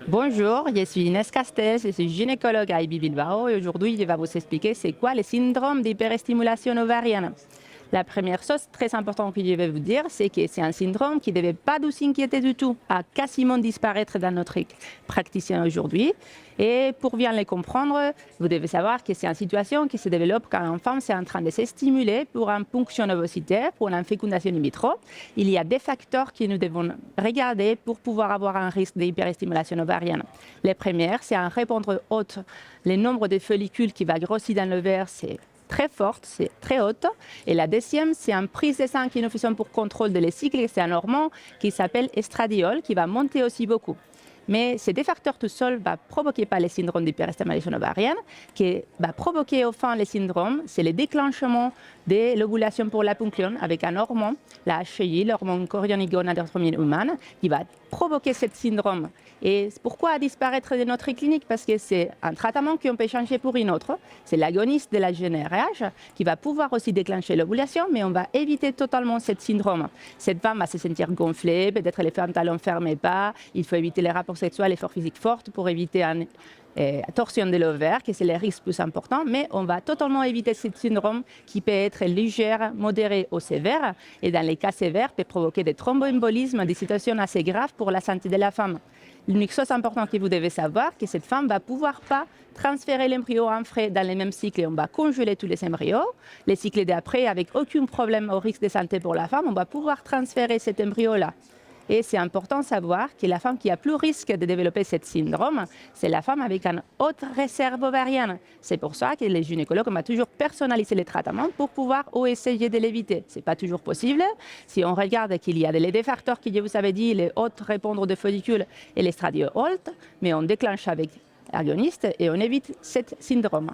Bonjour, je suis Inès Castel, je suis gynécologue à IBI Bilbao et aujourd'hui je vais vous expliquer c'est quoi le syndrome d'hyperestimulation ovarienne. La première chose très importante que je vais vous dire, c'est que c'est un syndrome qui ne devait pas nous inquiéter du tout, a quasiment disparaître dans notre praticien aujourd'hui. Et pour bien le comprendre, vous devez savoir que c'est une situation qui se développe quand une femme est en train de se stimuler pour une ponction ovocytaire, pour une fécondation in vitro. Il y a des facteurs que nous devons regarder pour pouvoir avoir un risque d'hyperestimulation ovarienne. Les premières, c'est un répondre haute. Le nombre de follicules qui va grossir dans l'ovaire, c'est très forte, c'est très haute. Et la deuxième, c'est une prise de sang que nous faisons pour contrôle de les cycles, c'est un hormone qui s'appelle estradiol, qui va monter aussi beaucoup. Mais ces deux facteurs tout seuls ne vont provoquer pas le syndrome d'hyperestimulation ovarienne, qui va provoquer au fond le syndrome, c'est le déclenchement de l'ovulation pour la ponction avec un hormone, la HCI, l'hormone chorionique-gonadotropine humaine, qui va provoquer ce syndrome. Et pourquoi disparaître de notre clinique? Parce que c'est un traitement qu'on peut changer pour une autre. C'est l'agoniste de la GnRH qui va pouvoir aussi déclencher l'ovulation, mais on va éviter totalement ce syndrome. Cette femme va se sentir gonflée, peut-être les pantalons ne ferment pas, il faut éviter les rapports sexuels, l'effort physique fort pour éviter une torsion de l'ovaire, que c'est le risque plus important, mais on va totalement éviter ce syndrome qui peut être légère, modéré ou sévère, et dans les cas sévères, peut provoquer des thromboembolismes, des situations assez graves pour la santé de la femme. L'unique chose importante que vous devez savoir, c'est que cette femme ne va pouvoir pas transférer l'embryo en frais dans les mêmes cycles. On va congeler tous les embryos. Les cycles d'après, avec aucun problème au risque de santé pour la femme, on va pouvoir transférer cet embryo-là. Et c'est important de savoir que la femme qui a plus risque de développer ce syndrome, c'est la femme avec une haute réserve ovarienne. C'est pour ça que les gynécologues ont toujours personnalisé les traitements pour pouvoir essayer de l'éviter. Ce n'est pas toujours possible. Si on regarde qu'il y a les deux facteurs que je vous avais dit, les hautes répondre de follicules et l'estradiol, mais on déclenche avec agoniste et on évite ce syndrome.